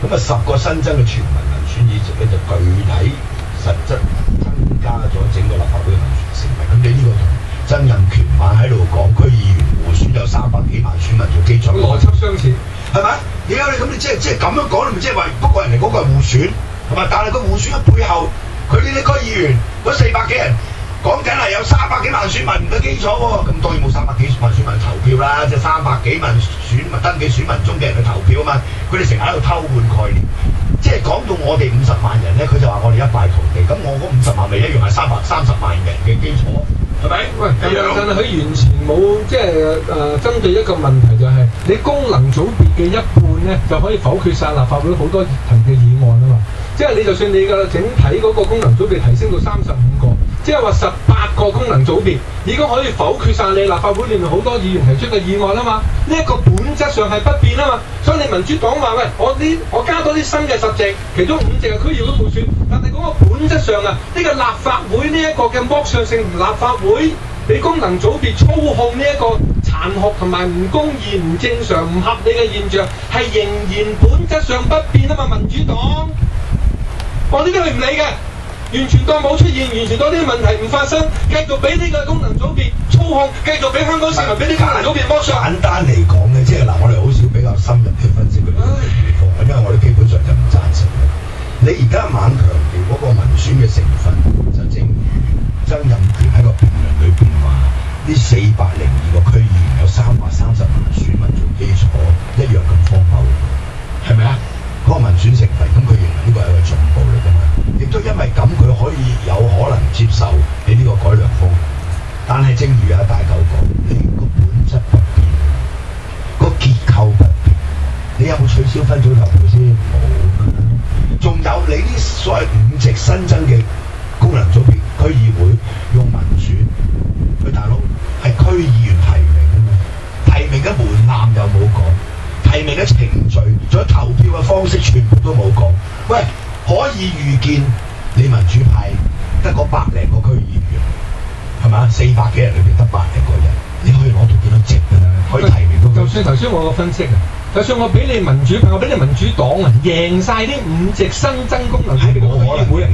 咁啊10個新增嘅全民民選議席咧，就具體實質增加咗整個立法會嘅民選成分。咁你呢個同曾蔭權晚喺度講區議員互選有300幾萬選民做基礎，邏輯相似，係咪？點解你咁你即係咁樣講，你咪即係話不過人哋嗰個係互選，係咪？但係個互選嘅背後，佢呢啲區議員嗰400幾人。講緊係有300幾萬選民嘅基礎喎，咁當然冇300幾萬選民投票啦，即係300幾萬選民登記選民中嘅人去投票啊嘛，佢哋成日喺度偷換概念，即係講到我哋50萬人咧，佢就話我哋一敗塗地，咁我嗰50萬咪一樣係330萬人嘅基礎，係咪？喂，但係佢完全冇即係針對一個問題就係、你功能組別嘅一半咧就可以否決晒立法會好多提嘅議案啊嘛，即係你就算你嘅整體嗰個功能組別提升到35個。即係話18個功能組別已經可以否決晒你立法會裏面好多議員提出嘅議案啊嘛，呢一個本質上係不變啊嘛，所以你民主黨話喂，我加多啲新嘅10席，其中5席係區議會補選，但係嗰個本質上啊，呢個立法會呢一個嘅剝削性立法會俾功能組別操控呢一個殘酷同埋唔公義、唔正常、唔合理嘅現象，係仍然本質上不變啊嘛，民主黨，我呢啲係唔理嘅。完全當冇出現，完全當呢啲問題唔發生，繼續俾呢個功能組別操控，繼續俾香港市民俾啲功能組別剝削。簡單嚟講咧，即係嗱，我哋好少比較深入去分析佢哋嘅地方，因為我哋基本上就唔贊成嘅。你而家猛強調嗰個民選嘅成分，就正如曾蔭權喺個辯論裏邊話，呢402個區議員有330萬選民做基礎，一樣咁荒謬，係咪啊？嗰個民選成分，咁佢認為呢個係一個進步嚟㗎嘛，亦都因為咁佢可以有可能接受你呢個改良方案。但係正如阿大狗講，你個本質不變，個結構不變，你有冇取消分組投票先？冇㗎。仲有你啲所謂5席新增嘅功能組別區議會用民選，佢大佬係區議員提名㗎嘛，提名嘅門檻又冇講。提名嘅程序，仲有投票嘅方式，全部都冇講。喂，可以預見你民主派得個100零個區議員，係嘛？400幾人裏邊得100零個人，你可以攞到幾多席㗎啦？可以提名到。就算頭先我個分析啊，就算我俾你民主派，我俾你民主黨啊，贏晒啲5席新增功能組別嘅區議會。